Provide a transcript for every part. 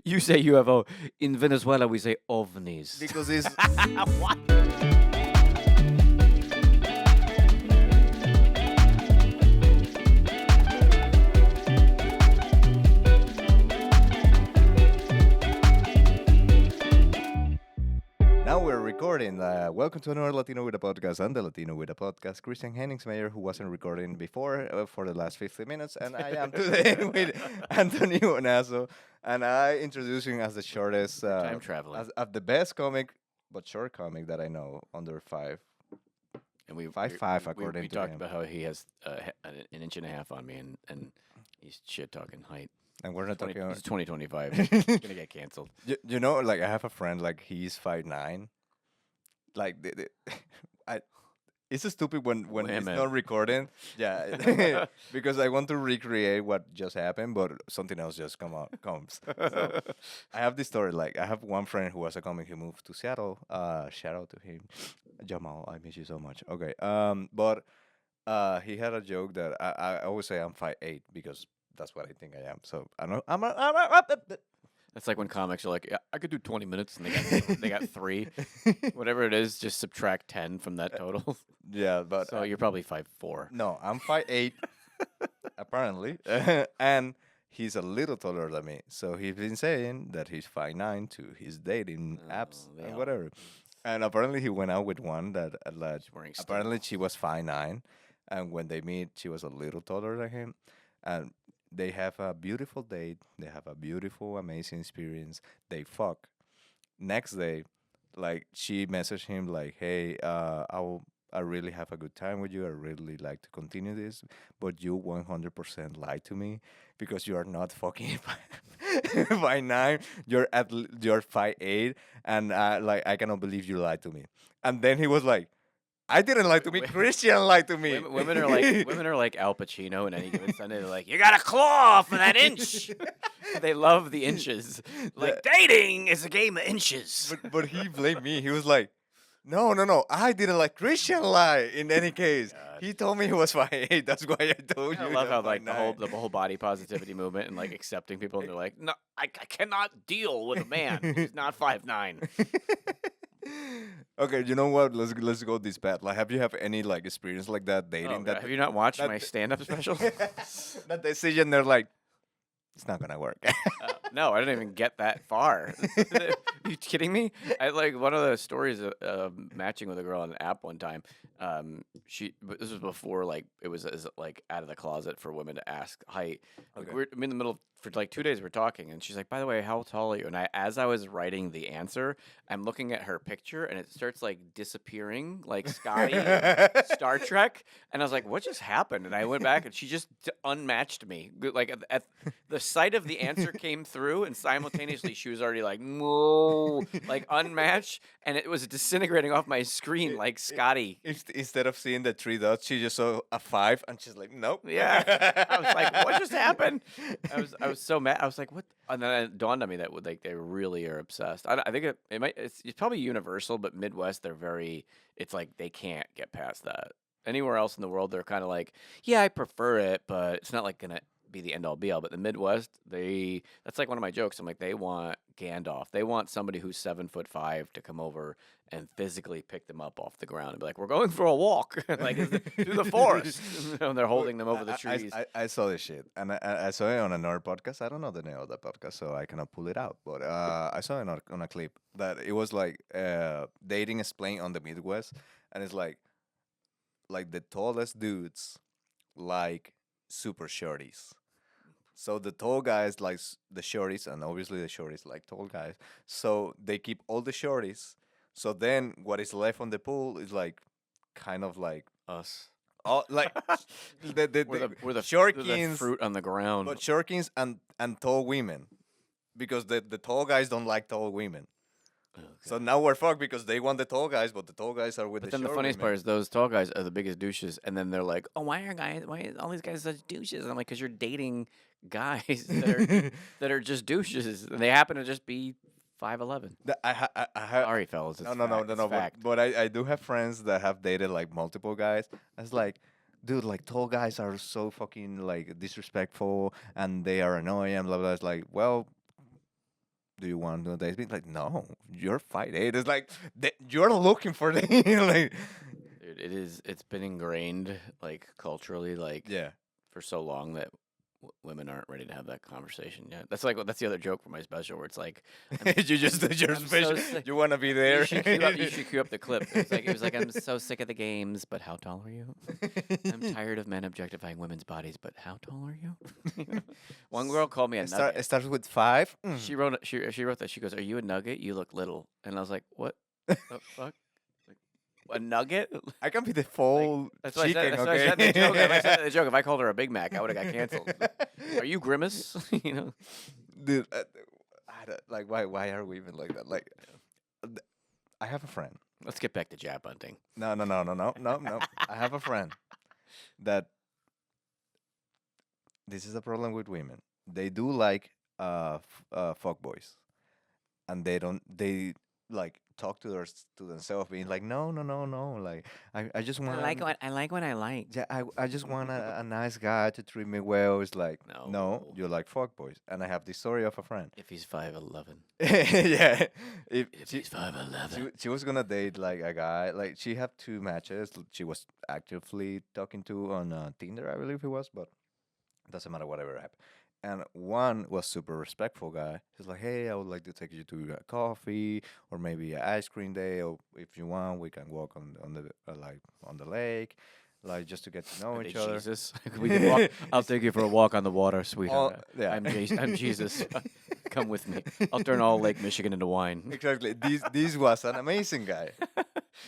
You say UFO. In Venezuela, we say ovnis. because it's What? now we're recording. Welcome to another Latino with a podcast. I'm the Latino with a podcast, Christian Henningsmeyer, who wasn't recording before for the last 50 minutes, and I am today with Anthony Bonazzo, and I introduce him as the shortest, Time traveling. as the best comic, but short comic that I know, under five. And we 5'5" we according to talked him. about how he has an inch and a half on me, and he's shit talking height. And we're not 20, talking. he's 2025. He's gonna get canceled. You know, like I have a friend, like he's 5'9". Like I, it's stupid when it's Women. not recording. Yeah, because I want to recreate what just happened, but something else just comes. So I have this story. Like I have one friend who was a comic who moved to Seattle. Shout out to him, Jamal. I miss you so much. Okay. But he had a joke that I always say I'm 5'8" because that's what I think I am. So I know That's like when comics are like, yeah, I could do 20 minutes, and they got three. Whatever it is, just subtract 10 from that total. yeah, but So you're probably 5'4". no, I'm 5'8", apparently, and he's a little taller than me. So he's been saying that he's 5'9" to his dating apps they and all- whatever. And apparently he went out with one that She's wearing apparently she was 5'9", and when they meet, she was a little taller than him, and they have a beautiful date. They have a beautiful, amazing experience. They fuck. Next day, like she messaged him like, "Hey, I really have a good time with you. I really like to continue this, but you 100% lied to me because you are not fucking 5'9". You're 5'8", and like I cannot believe you lied to me. And then he was like, "I didn't lie to me. Wait. Christian lied to me." Women are like Al Pacino in any given Sunday. They're like, you got a claw for that inch. They love the inches. Like dating is a game of inches. But he blamed me. He was like, no. I didn't like Christian lie. In any case, God. he told me he was 5'8". That's why I told you. I love that how like the 5'9". whole body positivity movement and like accepting people, and they're like, no, I cannot deal with a man who's not 5'9". Okay, you know what? Let's go this path. Like, have you have any like experience like that dating Oh, have you not watched that- my stand-up special? that decision? They're like, it's not gonna work. No, I didn't even get that far. Are you kidding me? I like one of the stories of matching with a girl on an app one time. This was before like it was like out of the closet for women to ask height. Like, Okay. we're I'm in the middle for like 2 days. We're talking, and she's like, "By the way, how tall are you?" And as I was writing the answer, I'm looking at her picture, and it starts like disappearing, like Scotty, Star Trek. And I was like, "What just happened?" And I went back, and she just unmatched me. Like at the sight of the answer came through, and simultaneously she was already like, "No," like unmatched, and it was disintegrating off my screen like Scotty. Instead of seeing the three dots, she just saw a 5, and she's like, nope. Yeah, I was like, "What just happened?" I was so mad. I was like, "What?" And then it dawned on me that like they really are obsessed. I think it's probably universal, but Midwest they're very. It's like they can't get past that. Anywhere else in the world, they're kind of like, "Yeah, I prefer it, but it's not like gonna be the end all be all." But the Midwest, that's like one of my jokes. I'm like, they want Gandalf. They want somebody who's 7'5" to come over and physically pick them up off the ground and be like, "We're going for a walk, like through the forest." And they're holding them over the trees. I saw this shit, and I saw it on another podcast. I don't know the name of the podcast, so I cannot pull it out. But I saw it on a clip that it was like dating explained on the Midwest, and it's like the tallest dudes like super shorties. So the tall guys like the shorties, and obviously the shorties like tall guys. So they keep all the shorties. So then what is left on the pool is like kind of like Us. all like We're the shortkins, fruit on the ground. but shortkins and tall women, because the tall guys don't like tall women. So now we're fucked because they want the tall guys, but the tall guys are with But the then the short funniest women. part is those tall guys are the biggest douches, and then they're like, "Oh, why are all these guys such douches?" And I'm like, "Cause you're dating guys that are just douches, and they happen to just be 5'11". I have Sorry, fellas. no, It's no, no, fact. no, It's no. fact. But I do have friends that have dated like multiple guys. It's like, dude, like tall guys are so fucking like disrespectful and they are annoying and blah blah. It's like, well, do you want to do a date? It's like, no, you're 5'8". It's like you're looking for the like, Dude, it's been ingrained like culturally like yeah. for so long that women aren't ready to have that conversation yet. That's the other joke for my special where it's like You just you're I'm so special. sick. You want to be there. You should cue up the clip. It was like I'm so sick of the games, but how tall are you? I'm tired of men objectifying women's bodies, but how tall are you? One girl called me a nugget. It starts with 5. She wrote that. She goes, "Are you a nugget? You look little." And I was like, "What the fuck? Like, a nugget?" I can be the full That's what I chicken. said. That's what I said in Okay. the joke. If I said in the joke, if I called her a Big Mac, I would have got canceled. Are you Grimace? You know. Dude, like why are we even like that? Like, I have a friend. Let's get back to jab hunting. No. I have a friend that this is a problem with women. They do like fuck boys, and they like talk to themselves, being like, no. Like, I just want I like what I like. yeah, I just want a nice guy to treat me well. It's like, no, No. you like fuck boys. And I have this story of a friend. If he's 5'11", Yeah, if he's 5'11", she was gonna date like a guy. Like, she had 2 matches. She was actively talking to on Tinder, I believe it was, but doesn't matter, whatever app. And one was super respectful guy. He's like, hey, I would like to take you to a coffee or maybe an ice cream day, or if you want, we can walk on the like on the lake, like just to get to know Are they each other. Jesus, we can walk. I'll take you for a walk on the water, sweetheart. yeah. I'm Jesus. Come with me. I'll turn all Lake Michigan into wine. Exactly. This was an amazing guy.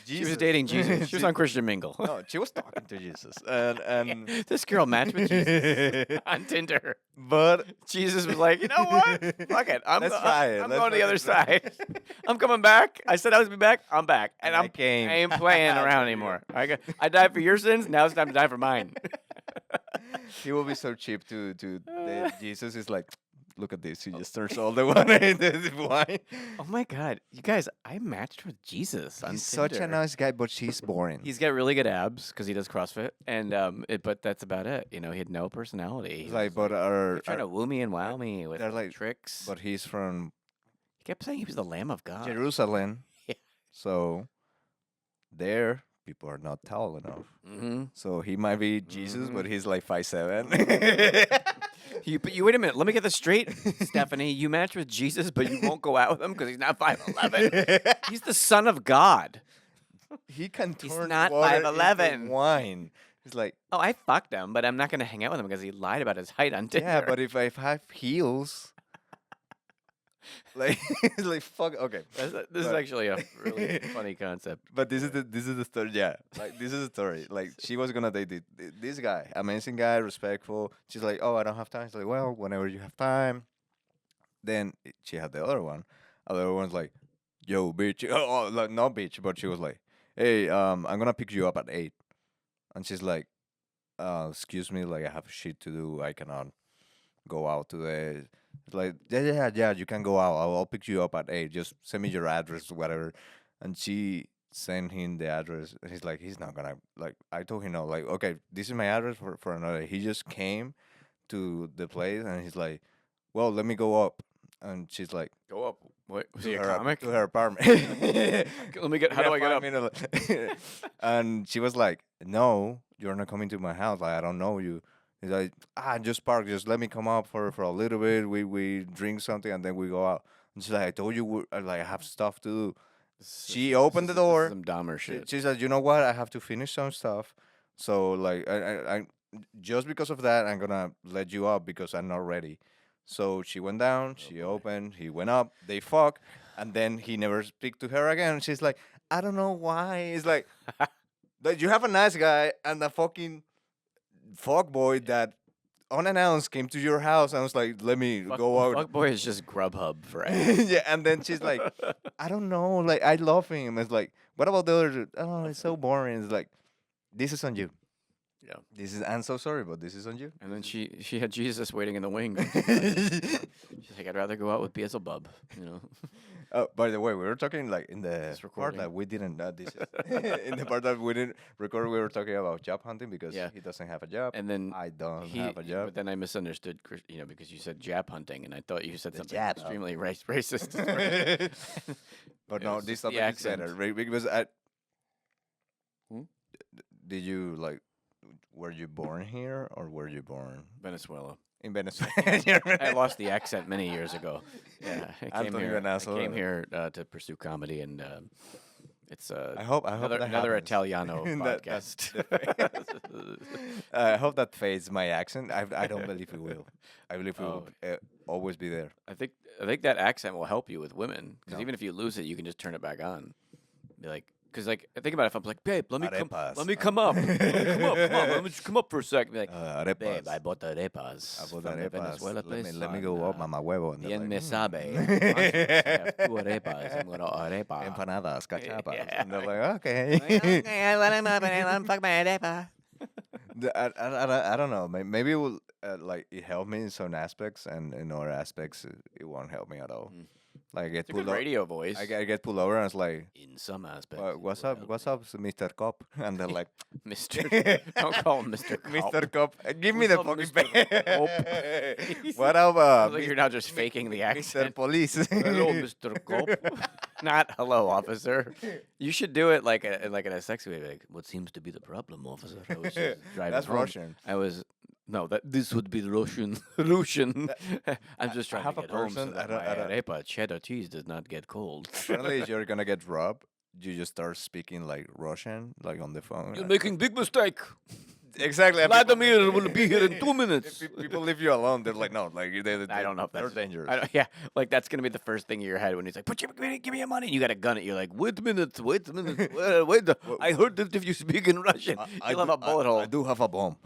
She was dating Jesus. She was on Christian Mingle. No, she was talking to Jesus, and This girl matched with Jesus on Tinder. but Jesus was like, you know what? Fuck it. Let's try it. I'm Let's going to the try other it." side. I'm coming back. I said I was be back. I'm back, and I I came. ain't playing around anymore. I died for your sins. Now it's time to die for mine. he will be so cheap to date Jesus. Is like, look at this. He just turns all the water into wine. Oh my God, you guys! I matched with Jesus on He's such a Tinder. nice guy, but she's boring. He's got really good abs because he does CrossFit, and but that's about it. You know, he had no personality. He like, was but trying to woo me and wow me with they're like- tricks. but he's from He kept saying he was the Lamb of God. Jerusalem. Yeah. So there, people are not tall enough. Mm-hmm. So he might be Jesus, but he's like 5'7". But you wait a minute. Let me get this straight, Stephanie. You match with Jesus, but you won't go out with him because he's not 5'11". He's the Son of God. He can He's turn not water 5'11". into wine. He's like, Oh, I fucked him, but I'm not going to hang out with him because he lied about his height on Tinder. yeah, but if I have heels, like, it's like fuck. Okay, This is but- actually a really funny concept. But this is the story. Yeah, like, this is the story. Like, she was gonna date this guy, amazing guy, respectful. She's like, oh, I don't have time. She's like, well, whenever you have time. Then she had the other one. Other one's like, yo, bitch. Oh, like, not bitch, but she was like, hey, I'm gonna pick you up at 8. And she's like, excuse me, like, I have shit to do. I cannot go out today. It's like, yeah, you can go out. I'll pick you up at 8. Just send me your address, whatever. And she sent him the address. And he's like, he's not gonna, like, I told him, no, like, okay, this is my address for another. He just came to the place and he's like, well, let me go up. And she's like, Go up. What was to he a her, comic? to her apartment. Let me get. How do I get up? up? And she was like, no, you're not coming to my house. Like, I don't know you. He's like, just park. Just let me come up for a little bit. We drink something and then we go out. And she's like, I told you, like, I have stuff to do. She opened the door. Some dumber shit. She said, you know what? I have to finish some stuff. So, like, I just because of that, I'm gonna let you up because I'm not ready. So she went down. She opened. He went up. They fuck, and then he never speak to her again. She's like, I don't know why. It's like, that you have a nice guy and a fucking fuck boy that unannounced came to your house and was like, let me go out. Fuck boy is just Grubhub for ass. Yeah, and then she's like, I don't know, like, I love him. It's like, what about the other? Oh, it's so boring. It's like, this is on you. This is. I'm so sorry, but this is on you. And then she had Jesus waiting in the wings. She's like, I'd rather go out with Beelzebub, you know. Oh, by the way, we were talking like in the This part recording. that we didn't. This is in the part that we didn't record. We were talking about job hunting because Yeah. he doesn't have a job. And then I don't have a job. but then I misunderstood, you know, because you said Jap hunting, and I thought you said The something Jap. extremely racist. But It no, was this just the topic is accent. better right? Because I. Hmm? Did you like? Were you born here or were you born Venezuela. in Venezuela? I lost the accent many years ago. Yeah, I came Anthony here. Bonazzo. I came here to pursue comedy, and it's I hope another that another happens. Italiano That- podcast. I hope that fades my accent. I don't believe it will. I believe it will Oh. always be there. I think that accent will help you with women because No. even if you lose it, you can just turn it back on. Be like, because like think about it, if I'm like, babe, let me come up, Arepas. let me come up, let me just come up for a sec. Be like, Arepas. babe, I bought the arepas. I bought from the the arepas. Venezuela place. Let me on, go up, mama huevo. And they're Bien me like, sabe. I have 2 arepas. I'm gonna arepa. empanadas, cachapas. Yeah. And they're like, okay. I let him up and I'm fuck my arepa. I don't know. Maybe it will like it helped me in some aspects, and in other aspects it won't help me at all. Mm. Like I get It's a good pulled over. radio voice. I get pulled over, and it's like, In some aspects. what's up, Mr. Cop? And they're like, Mr. Don't call him Mr. Cop. Mr. Cop, give me What's the up, fucking Mr. pay. What up, Sounds like you're now just faking the Mr. accent. Police? Hello, Mr. Cop. Not hello, officer. You should do it like in a sexy way. Like, what seems to be the problem, officer? I was just driving That's home. Russian. I was that this would be Russian. Russian. I'm just I trying have to a get home so person- that I don't- my arepa cheddar cheese does not get cold. Apparently, if you're gonna get robbed, you just start speaking like Russian, like on the phone. You're making big mistake. Exactly. and Vladimir will be here in 2 minutes. If people leave you alone, they're like, no, like I don't know if they're that's dangerous. Yeah, like that's gonna be the first thing in your head when he's like, give me your money." And you got a gun it. You're like, "Wait a minute, wait a minute, wait." I heard that if you speak in Russian, you'll have a bullet hole. I do have a bomb.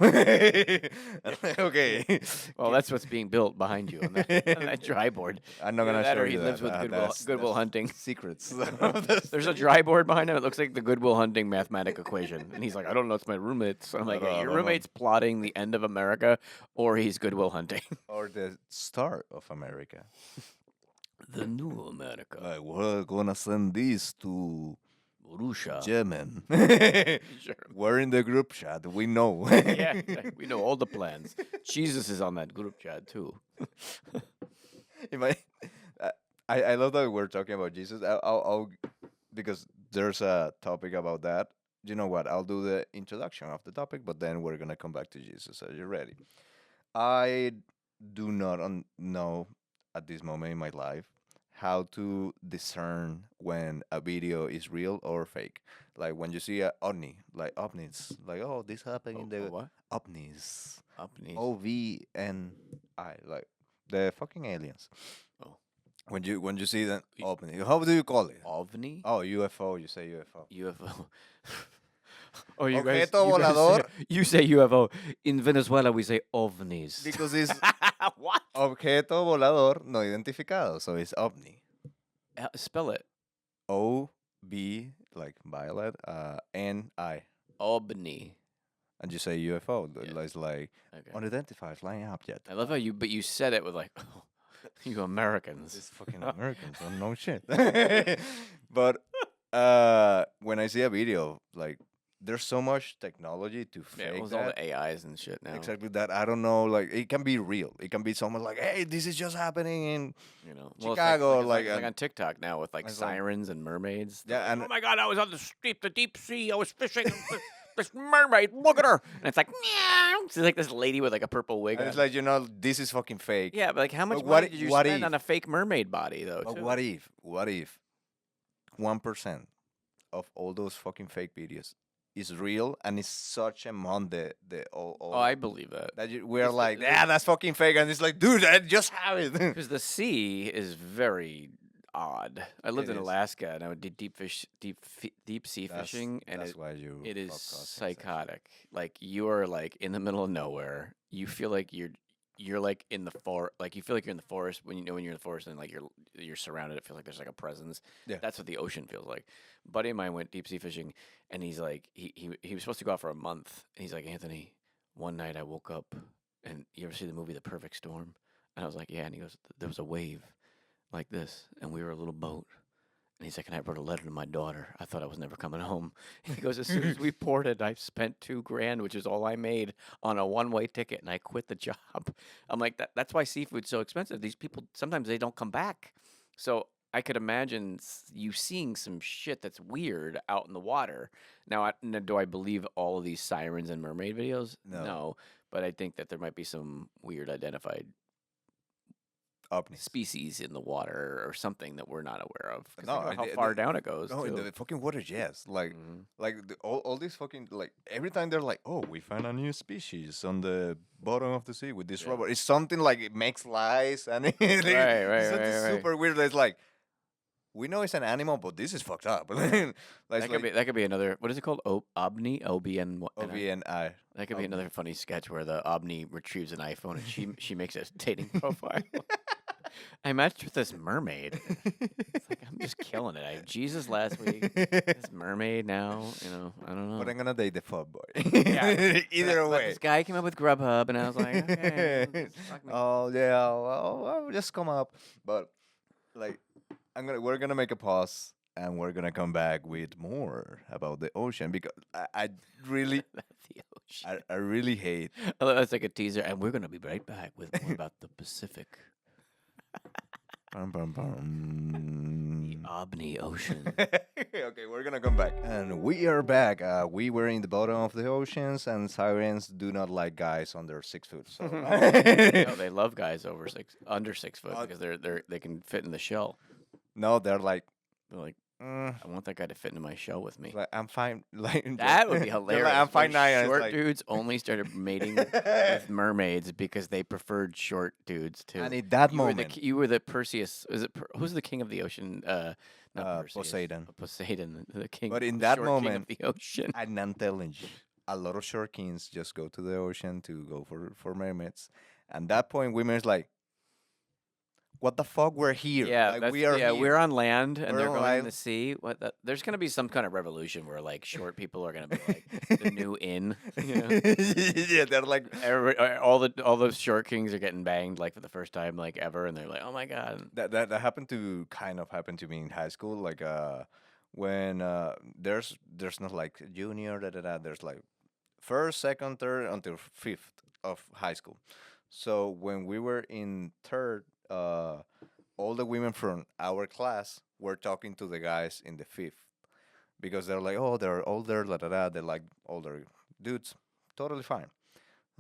Okay. Well, that's what's being built behind you on that dry board. I'm not Either gonna that show or he you lives that. with That's Goodwill Hunting. secrets. There's a dry board behind him. It looks like the Goodwill Hunting mathematic equation, and he's like, "I don't know, it's my roommate's." I'm like, I "Yeah, your don't know. roommate's plotting the end of America, or he's Goodwill Hunting." Or the start of America. The new America, Like, we're gonna send this to Russia. German. Sure. We're in the group chat. We know. Yeah, we know all the plans. Jesus is on that group chat too. If I love that we're talking about Jesus. I'll because there's a topic about that. You know what? I'll do the introduction of the topic, but then we're gonna come back to Jesus. Are you ready? I do not know at this moment in my life how to discern when a video is real or fake. Like when you see a ovni, like ovnis, like oh this happened in the what? ovnis, Upneath. OVNI, like the fucking aliens. Oh. When you see the Y- ovni, how do you call it? OVNI? Oh, UFO. You say UFO. UFO. Oh, you guys, Objeto volador. you say UFO. In Venezuela, we say ovnis. Because it's What? objeto volador no identificado, so it's ovni. Spell it. OB like violet, NI, Obni. and you say UFO. Yeah. It's like Okay. unidentified flying object. I love how you said it with like, you Americans. These fucking Americans don't know shit. But when I see a video, like there's so much technology to Yeah, fake with all that. the AIs and shit now. Exactly that. I don't know. Like it can be real. It can be someone like, hey, this is just happening in You know, Chicago, it's like, like on TikTok now with like it's like- sirens and mermaids. They're Yeah, like, and- oh my god, I was on the deep sea. I was fishing. This mermaid, look at her, and it's like, meow. It's like this lady with like a purple wig. and on. it's like this is fucking fake. Yeah, but like, how much But what money i- did you what spend if- on a fake mermaid body, though? But too? what if 1% of all those fucking fake videos is real and it's such among the all Oh, I believe that. that we're It's the- like, yeah, that's fucking fake, and it's like, dude, I just have it. Because the sea is very odd. I lived It in is. Alaska and I did deep sea That's- fishing, and that's why you. it is fuck us, psychotic. Like you are like in the middle of nowhere. You feel like you're like in the forest, like you feel like you're in the forest when when you're in the forest and like you're surrounded. It feels like there's like a presence. Yeah. That's what the ocean feels like. A buddy of mine went deep sea fishing, and he's like he was supposed to go out for a month, and he's like, Anthony, one night I woke up, and you ever see the movie The Perfect Storm? And I was like, yeah. And he goes, there was a wave like this, and we were a little boat. And he's like, and I wrote a letter to my daughter. I thought I was never coming home. He goes, as soon as we ported, I spent $2,000, which is all I made on a one-way ticket, and I quit the job. I'm like, that's why seafood's so expensive. These people sometimes they don't come back. So I could imagine you seeing some shit that's weird out in the water. Now, do I believe all of these sirens and mermaid videos? No. No, but I think that there might be some weird identified ovnis. species in the water or something that we're not aware of. 'Cause No, think about how far down it goes. No, in too. the fucking water, yes. Like, Mhm. all these fucking like every time they're like, oh, we found a new species on the bottom of the sea with this Yeah. rubber. It's something like it makes lies and Right, it's something right. super weird. It's like we know it's an animal, but this is fucked up. Like, That could be another. What is it called? OBNI. OBN. OVNI. That could be another funny sketch where the OBNI retrieves an iPhone and she makes a dating profile. I matched with this mermaid. It's like I'm just killing it. I had Jesus last week. This mermaid now. I don't know. But I'm gonna date the fuck boy. Yeah. Either But way. this guy came up with Grubhub, and I was like, okay, fuck me. Oh yeah, well, I'll just come up. But like, we're gonna make a pause, and we're gonna come back with more about the ocean because I really, The ocean. I really hate. That's like a teaser, and we're gonna be right back with more about the Pacific, Bum, bum, the bum. OBNI Ocean. Okay, we're gonna come back, and we are back. We were in the bottom of the oceans, and sirens do not like guys under 6 foot. So No, they love guys under 6 foot because they can fit in the shell. no, they're like. They're like, Mm, I want that guy to fit into my shell with me. like I'm fine. Like That would be they're hilarious. Like, I'm where 5'9", and it's Short like- dudes only started mating with mermaids because they preferred short dudes too. And at that you were the moment, you were the Perseus. Is it who's the king of the ocean? Not Perseus, Poseidon. Poseidon, the king. But in the that short king of moment- the ocean. and I'm telling you, a lot of short kings just go to the ocean to go for mermaids. And that point, women's like, "What the fuck? We're here. Yeah, like, we are here." we're on land and We're they're on going in land. the sea. There's gonna be some kind of revolution where like short people are gonna be like the new in. You know? Yeah, they're like, All those short kings are getting banged like for the first time like ever, and they're like, oh my god. that happened to kind of happen to me in high school. Like when there's not like junior there's like first, second, third until fifth of high school. So when we were in third, all the women from our class were talking to the guys in the fifth because they're like, oh, they're older, They like older dudes. Totally fine.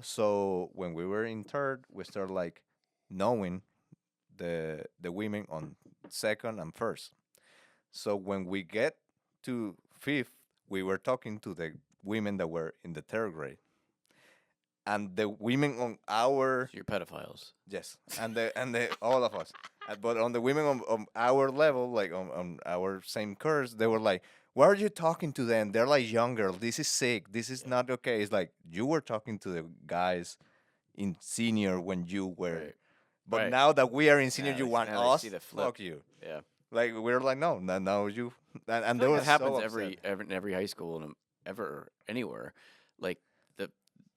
So when we were in third, we started like knowing the women on second and first. So when we get to fifth, we were talking to the women that were in the third grade, and the women on our So you're pedophiles. yes, and the all of us, but on the women on our level, like on our same course, they were like, "Why are you talking to them? They're like younger. This is sick. This is not okay." It's like you were talking to the guys in senior when you were. Right. But Right. now that we are in senior, Yeah, you they- want now they us? see the flip. Fuck you. Yeah. Like we're like, no, no, you. And I there feel like was that happens so every upset. in every high school and ever anywhere. Like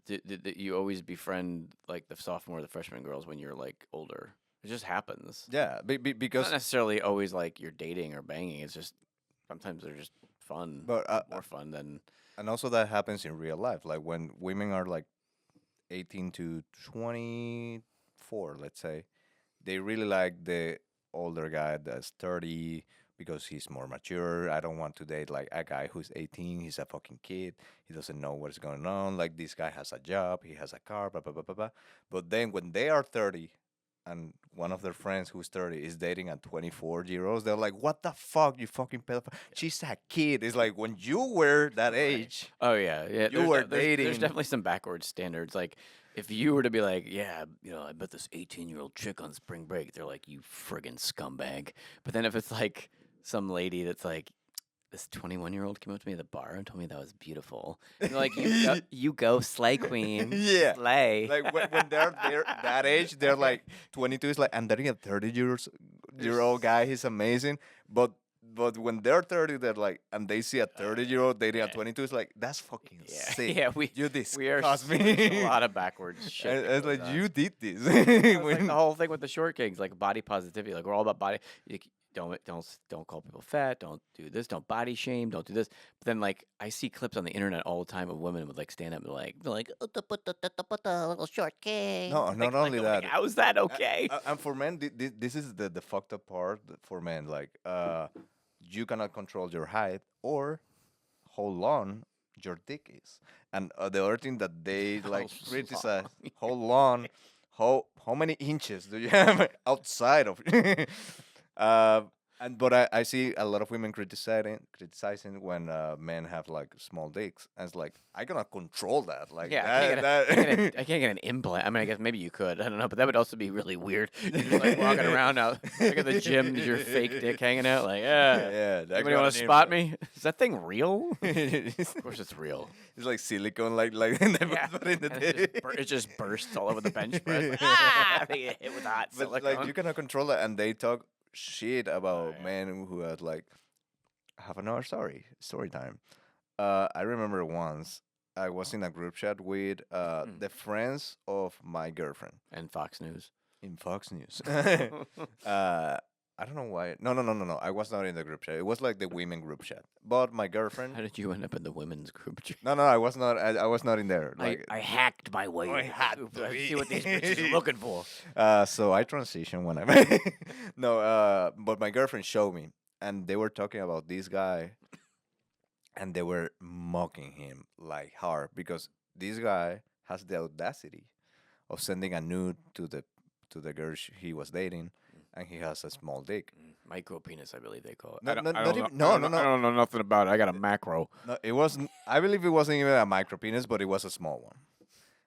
you always befriend like the sophomore or the freshman girls when you're like older. It just happens. Yeah, It's because not necessarily always like you're dating or banging. It's just sometimes they're just fun. but More fun than and also that happens in real life. Like when women are like 18 to 24, let's say, they really like the older guy that's 30 because he's more mature. I don't want to date like a guy who's 18. He's a fucking kid. He doesn't know what's going on. Like this guy has a job. He has a car. Blah, blah, blah, blah, blah. But then when they are 30 and one of their friends who's 30 is dating a 24-year-old, they're like, what the fuck, you fucking pedophile? She's a kid. It's like when you were that Right. age. oh yeah, yeah. You were There's dating. definitely some backwards standards. Like if you were to be like, yeah, I bet this 18-year-old chick on spring break, they're like, you friggin' scumbag. But then if it's like some lady that's like this 21-year-old came up to me at the bar and told me that was beautiful. And they're like, you go, slay queen, Yeah. slay. Like when they're that age, they're like 22 is like, I'm dating a 30-year-old guy. He's amazing. But when they're 30, they're like, and they see a 30-year-old dating a 22, it's like, that's fucking sick. Yeah, You we are disgust there's me. a lot of backwards shit. And that it's goes like on. you did this. It's like When- the whole thing with the short kings, like body positivity. Like we're all about body. Don't call people fat. Don't do this. Don't body shame. Don't do this. But then like I see clips on the internet all the time of women would like stand up and they're like little short king. No, Like- not only like, that. How is that okay? And for men, this is the fucked up part for men. Like, you cannot control your height or how long your dick is. And the other thing that they like How criticize, how long, how many inches do you have outside of? But I see a lot of women criticizing when men have like small dicks, and it's like I cannot control that. Like Yeah, I can't get an implant. I mean, I guess maybe you could. I don't know, but that would also be really weird. You're just like walking around out like at the gym, your fake dick hanging out. Like, yeah. anybody want to spot me? Is that thing real? Of course, it's real. It's like silicone, like they Yeah. put in the And it dick. it just bursts all over the bench press. Like, ah! They get hit with hot But silicone. like you cannot control it, and they talk shit about yeah. men who had like have another story time. I remember once I was in a group chat with the friends of my girlfriend And Fox News. in Fox News. I don't know why. No. I was not in the group chat. It was like the women group chat. But my girlfriend. How did you end up in the women's group chat? No, I was not. I was not in there. Like, I hacked my way. I into the had group to to be. see what these bitches are looking for. So I transitioned when I no, but my girlfriend showed me, and they were talking about this guy, and they were mocking him like hard because this guy has the audacity of sending a nude to the girl he was dating, and he has a small dick. Micro penis, I believe they call it. No, I don't, no, I not don't even- know, no, I don't know nothing about it. I got a macro. No, it wasn't. I believe it wasn't even a micro penis, but it was a small one.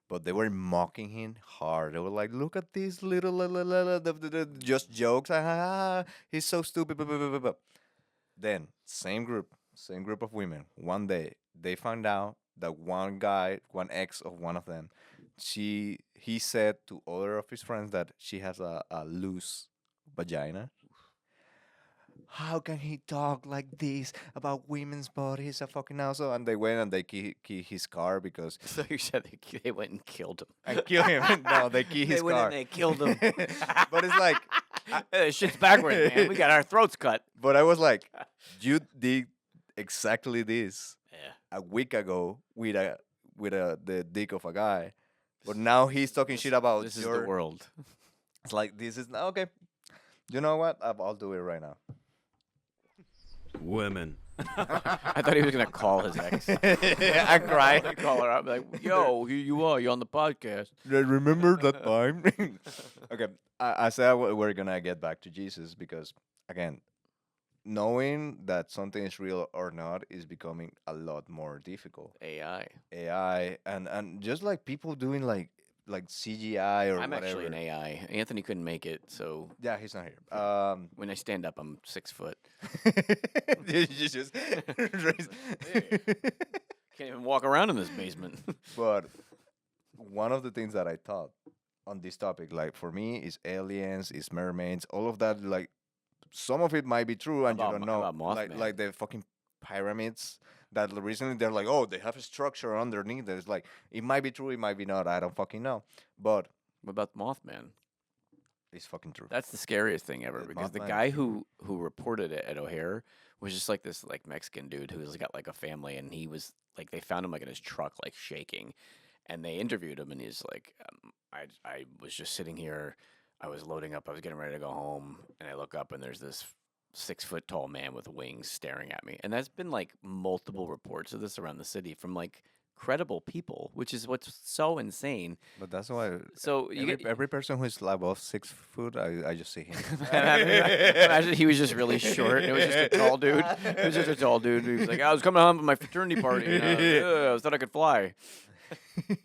But they were mocking him hard. They were like, "Look at this little just jokes. He's so stupid." Blah, blah, blah, blah, blah." Then same group of women. One day they found out that one guy, one ex of one of them, he said to other of his friends that she has a loose vagina. How can he talk like this about women's bodies? A fucking asshole. And they went and they key his car because So you said they went and killed him. and kill him. No, they key his They went car. and they killed him. But it's like, This shit's backwards, man. We got our throats cut. but I was like, you did exactly this Yeah. a week ago with the dick of a guy, but now he's talking shit about This is your. the world. It's like this is okay. You know what? I'll do it right now. Women. I thought he was gonna call his ex. I cried. I'd call her up, be like, "Yo, here you are. You're on the podcast." Remember that time? Okay, I said we're gonna get back to Jesus because again, knowing that something is real or not is becoming a lot more difficult. AI. AI and just like people doing like CGI or I'm whatever. actually an AI. Anthony couldn't make it, so Yeah, he's not here. when I stand up, I'm 6 foot. you just raise- Can't even walk around in this basement. But one of the things that I thought on this topic, like for me, is aliens, is mermaids, all of that. Like some of it might be true, and About you don't Mo- know. about Like Mothman? like the fucking pyramids. That recently they're like, oh, they have a structure underneath. It's like it might be true, it might be not. I don't fucking know, but What about Mothman? it's fucking true. That's the scariest thing ever The because the Mothman. guy who reported it at O'Hare was just like this like Mexican dude who's got like a family, and he was like they found him like in his truck like shaking, and they interviewed him, and he's like, I was just sitting here, I was loading up, I was getting ready to go home, and I look up and there's this 6 foot tall man with wings staring at me, and that's been like multiple reports of this around the city from like credible people, which is what's so insane. But that's why So you get every person who is above 6 foot, I just see him. Imagine he was just really short. And it was just a tall dude. It was just a tall dude. He was like, I was coming home from my fraternity party. And I thought I could fly.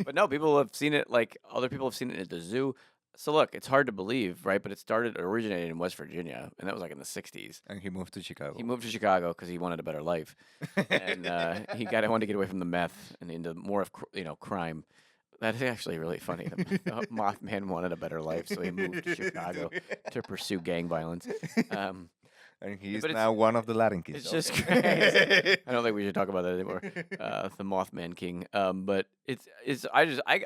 But no, people have seen it. Like other people have seen it at the zoo. So look, it's hard to believe, right? But originated in West Virginia, and that was like in the '60s. And he moved to He Chicago. moved to Chicago because he wanted a better life, and wanted to get away from the meth and into more of crime. That is actually really funny. The Mothman wanted a better life, so he moved to Chicago to pursue gang violence. Um, And he is but now one of the Latin it's kids. just crazy. I don't think we should talk about that anymore. The Mothman King. But it's I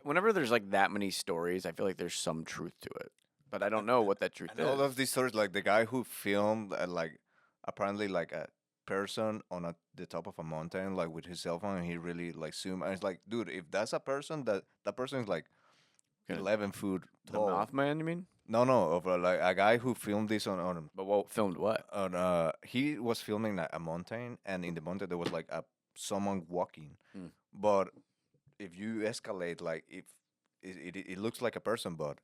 whenever there's like that many stories, I feel like there's some truth to it, but I don't know what that truth And all of is. these stories, like the guy who filmed, like apparently like a person on the top of a mountain, like with his cell phone, and he really like zoom, and it's like, dude, if that's a person, that person is like Gonna 11 foot The tall. Mothman, you mean? No, no, of like a guy who filmed this But what filmed what? he was filming a mountain, and in the mountain there was like a someone walking, Hmm. but if you escalate, like if it looks like a person, but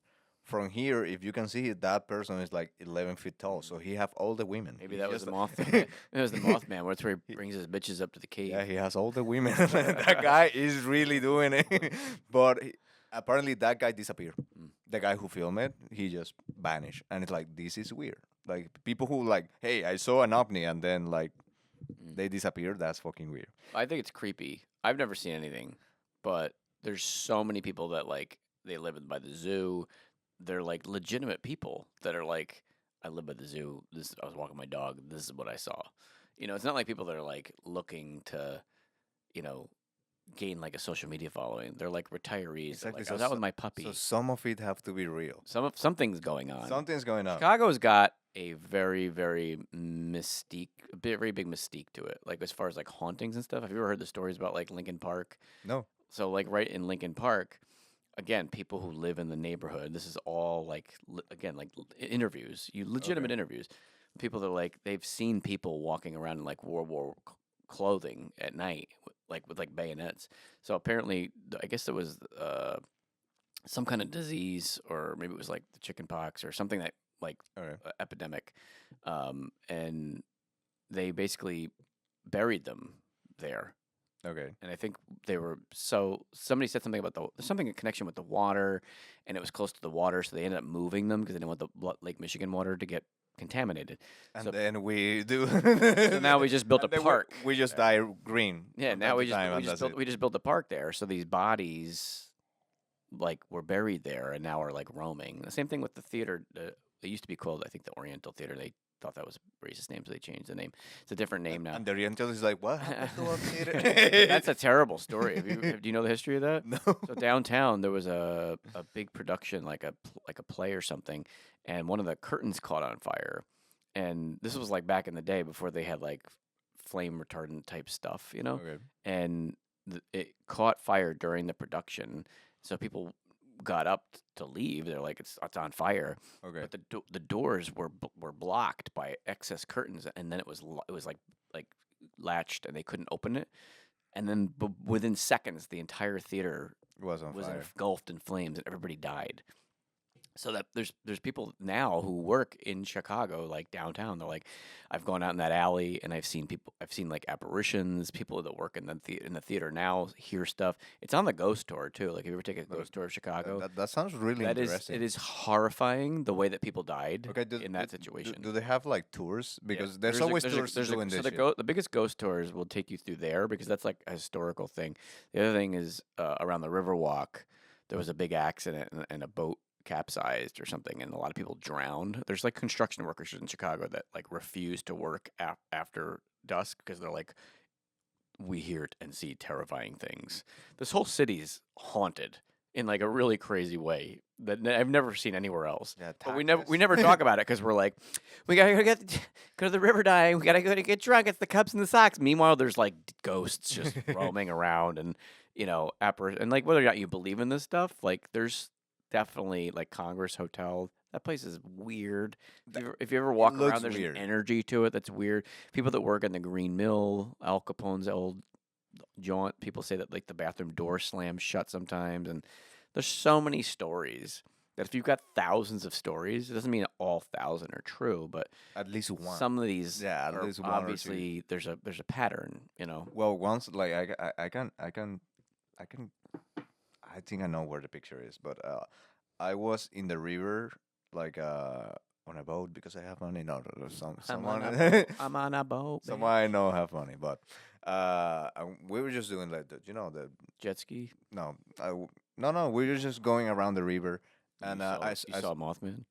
from here, if you can see it, that person is like 11 feet tall. So he have all the women. Maybe He that was the just Mothman. It was the Mothman. That's where he brings his bitches up to the yeah, cave. he has all the women. That guy is really doing it. But apparently that guy disappeared. Mm. The guy who filmed it, he just vanished, and it's like this is weird. Like people who like, hey, I saw an ovni, and then like Mm. they disappeared. That's fucking weird. I think it's creepy. I've never seen anything, but there's so many people that like they live by the zoo. They're like legitimate people that are like, I live by the zoo. I was walking my dog. This is what I saw. It's not like people that are like looking to, you know, gain like a social media following. They're like retirees. They're Exactly. like, I was out with my So puppy. some of it have to be real. Something's going on. Something's going on. Chicago's got a very, very very big mystique to it. Like as far as like hauntings and stuff. Have you ever heard the stories about like Lincoln Park? No. So like right in Lincoln Park, again, people who live in the neighborhood. This is all like again like interviews. Legitimate Okay. interviews. People that are like they've seen people walking around in like World War clothing at night, with like bayonets. So apparently, I guess there was some kind of disease, or maybe it was like the chicken pox or something that like Okay. epidemic, and they basically buried them there. Okay. And I think they were somebody said something about there's something in connection with the water, and it was close to the water, so they ended up moving them because they didn't want the Lake Michigan water to get contaminated. And So then we do. so now we just built a And then park. We just dye green. Yeah, from now time to time, and that's it. we just built a park there. So these bodies like were buried there and now are like roaming. The same thing with the theater. It used to be called, I think, the Oriental Theater. They thought that was a racist name, so they changed the name. It's a different name now. And the Oriental is like, what happened to our theater? That's a terrible story. Do you know the history of that? No. So downtown there was a big production, like a play or something, and one of the curtains caught on fire. And this was like back in the day before they had like flame retardant type stuff, Okay. and it caught fire during the production. So people got up to leave. They're like, it's on fire, Okay. but the doors were blocked by excess curtains, and then it was like latched, and they couldn't open it. And then within seconds, the entire theater It was on was fire. engulfed in flames, and everybody died. So that there's people now who work in Chicago, like downtown. They're like, I've gone out in that alley and I've seen like apparitions. People that work in the theater now hear stuff. It's on the ghost tour too. Like, if you ever take a ghost tour of Chicago, That sounds really it interesting. is horrifying the way that people died Okay. in that situation. Do they have like tours? Yeah. Because there's a- always there's a- tours there's a- doing so this the shit. the biggest ghost tours will take you through there because that's like a historical thing. The other thing is around the Riverwalk, there was a big accident and a boat capsized or something, and a lot of people drowned. There's like construction workers in Chicago that like refuse to work after dusk because they're like, we hear and see terrifying things. This whole city's haunted in like a really crazy way that I've never seen anywhere else. Yeah, But we taxes. never talk about it because we're like, we gotta go to the river dive. We gotta go to get drunk. It's the Cubs and the Sox. Meanwhile, there's like ghosts just roaming around, and and like whether or not you believe in this stuff, like there's definitely like Congress Hotel. That place is weird. If you ever walk looks around, there's weird. an energy to it that's weird. People that work in the Green Mill, Al Capone's old jaunt. People say that like the bathroom door slams shut sometimes, and there's so many stories that if you've got thousands of stories, it doesn't mean all thousand are true, but At least one. some of these Yeah, at are least one or two. obviously there's a pattern, Well, once like I can I think I know where the picture is, but I was in the river, like on a boat because I have money. No, I'm on someone a boat. I'm on a boat, someone babe. I know have money, but we were just doing like the the Jet ski. no no, we were just going around the river, and You saw Mothman.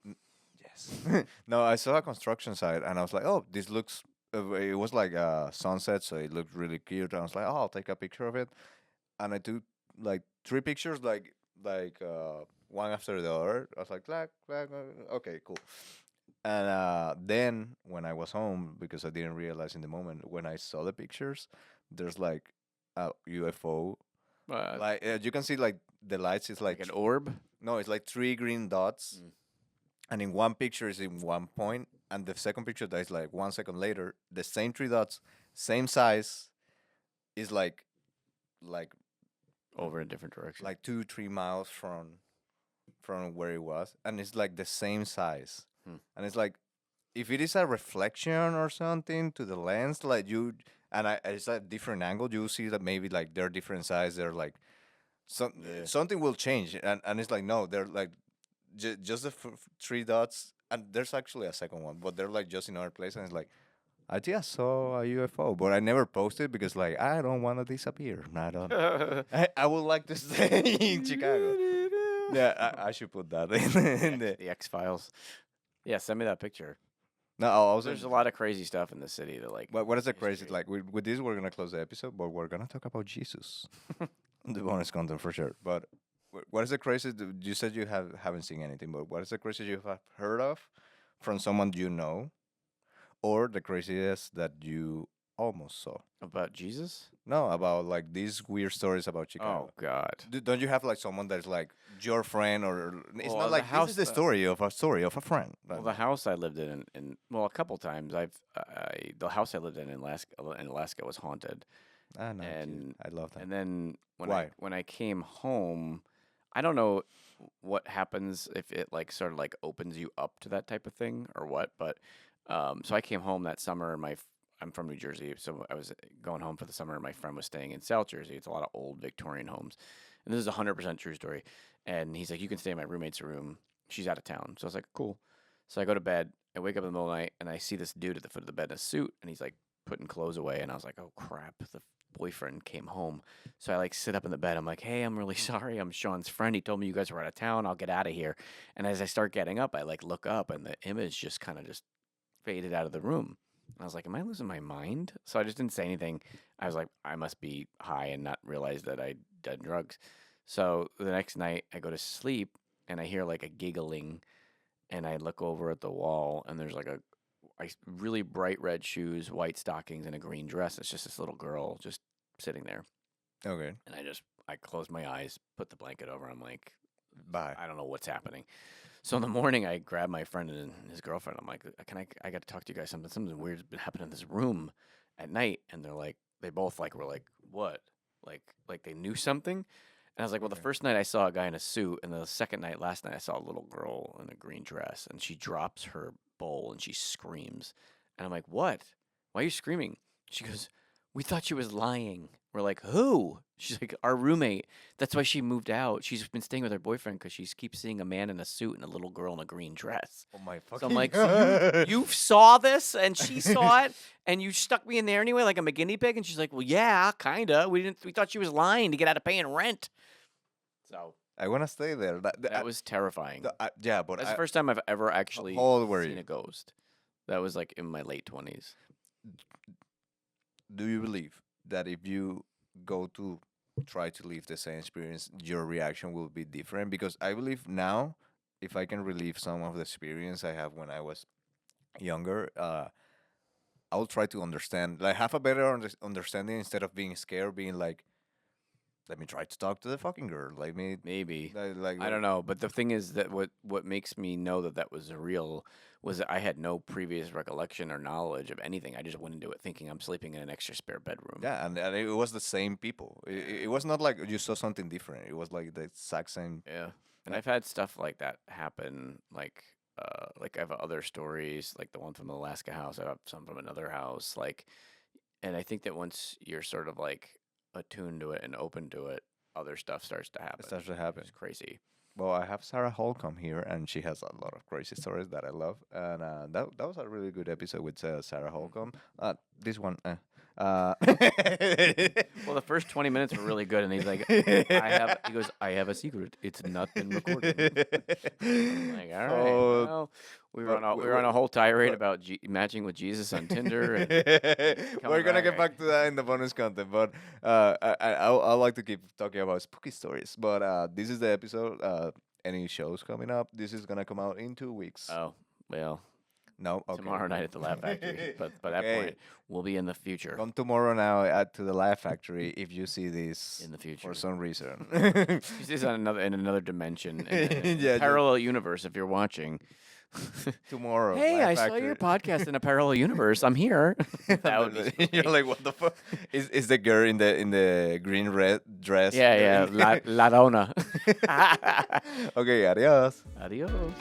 yes. No, I saw a construction site and I was like, oh, this looks. It was like sunset, so it looked really cute. And I was like, oh, I'll take a picture of it. And I took like three pictures, like one after the other. I was like, okay, cool. And then when I was home, because I didn't realize in the moment when I saw the pictures, there's like a UFO. Uh, Like you can see, like the lights is like like an orb. no, it's like three green dots, Mm. and in one picture is in one point, and the second picture that is like 1 second later, the same three dots, same size, is like Over in a different direction. like 2 3 miles from where it was, and it's like the same size, Hmm. and it's like if it is a reflection or something to the lens, like you and it's a different angle, you see that maybe like they're different size, they're like Yeah. something will change, and it's like no, they're like just the three dots, and there's actually a second one, but they're like just in our place, and it's like I just saw a UFO, but I never posted because like I don't want to disappear. I don't. I would like to stay in Chicago. Yeah, I should put that in the. The X Files. Yeah, send me that picture. No, I was. There's a lot of crazy stuff in the city that like. What is the crazy? history. Like with this, we're gonna close the episode, but we're gonna talk about Jesus, the bonus content for sure. But what is the craziest? You said you haven't seen anything, but what is the craziest you have heard of from someone you know, or the craziest that you almost saw? About Jesus? No, about like these weird stories about Oh Chicago. God. Don't you have like someone that's like your friend, or it's Well, not the like this house is the that- story of a friend. Well, the house I lived in well, a couple times the house I lived in Alaska was haunted, Ah, no, and I love that. and then Why? when I came home, I don't know what happens if it like sort of like opens you up to that type of thing or what, but so I came home that summer and I'm from New Jersey, so I was going home for the summer and my friend was staying in South Jersey. It's a lot of old Victorian homes. And this is a 100% true story. And he's like, "You can stay in my roommate's room. She's out of town." So I was like, "Cool." So I go to bed. I wake up in the middle of the night and I see this dude at the foot of the bed in a suit and he's like putting clothes away. And I was like, "Oh crap, the boyfriend came home." So I like sit up in the bed. I'm like, "Hey, I'm really sorry. I'm Sean's friend. He told me you guys were out of town. I'll get out of here." And as I start getting up, I like look up and the image just kind of just faded out of the room. I was like, "Am I losing my mind?" So I just didn't say anything. I was like, "I must be high and not realize that I did drugs." So the next night, I go to sleep and I hear like a giggling, and I look over at the wall, and there's like really bright red shoes, white stockings, and a green dress. It's just this little girl just sitting there, Okay, and I close my eyes, put the blanket over. I'm like, bye. I don't know what's happening. So in the morning, I grab my friend and his girlfriend. I'm like, "Can I got to talk to you guys. Something weird's been happening in this room at night." And they're like, they both like were like, "What?" Like they knew something. And I was like, "Well, the Okay. first night I saw a guy in a suit, and the second night, last night, I saw a little girl in a green dress, and she drops her bowl and she screams." And I'm like, "What? Why are you screaming?" She goes, "We thought she was lying." We're like, "Who?" She's like, "Our roommate. That's why she moved out. She's been staying with her boyfriend because she keeps seeing a man in a suit and a little girl in a green dress." Oh my So fucking I'm like, god! you saw this and she saw it and you stuck me in there anyway like I'm a guinea pig?" And she's like, "Well, yeah, kinda. We thought she was lying to get out of paying rent." So I wanna stay there. that was terrifying. Yeah, but That's the first time I've ever actually how old were seen you? a ghost. That was like in my late 20s. Do you believe that if you go to try to live the same experience, your reaction will be different? Because I believe now, if I can relive some of the experience I have when I was younger, I'll try to understand, like have a better understanding instead of being scared, being like, let me try to talk to the fucking girl. Like me, Maybe. like I don't know, but the thing is that what makes me know that that was real was that I had no previous recollection or knowledge of anything. I just went into it thinking I'm sleeping in an extra spare bedroom. yeah, and it was the same people. It was not like you saw something different. It was like the exact same. Yeah. And Yeah. I've had stuff like that happen like I have other stories like the one from the Alaska house. I have some from another house and I think that once you're sort of like attuned to it and open to it, other stuff starts to It happen. starts to happen. It's crazy. Well, I have Sarah Holcomb here, and she has a lot of crazy stories that I love. And that was a really good episode with Sarah Holcomb. This one, Well, the first 20 minutes were really good, and he's like, he goes, I have a secret. It's not been recorded. I'm like, all right, Oh, well, we were but on we were on a whole tirade but- about matching with Jesus on Tinder. And we're gonna get back. back to that in the bonus content, but I like to keep talking about spooky stories. But this is the episode. Any shows coming up? This is gonna come out in 2 weeks. Oh, well, No, okay. tomorrow night at the Laugh Factory. But by that Okay. point, we'll be in the future. Come tomorrow now to the Laugh Factory if you see this In the future. for some reason. This is in another dimension, in Yeah, a parallel universe. If you're watching, tomorrow. hey, Laugh I saw your podcast in a parallel universe. I'm here. That would be You're like, what the fuck? Is the girl in the green red dress? yeah, La Donna. Okay, adios. Adios.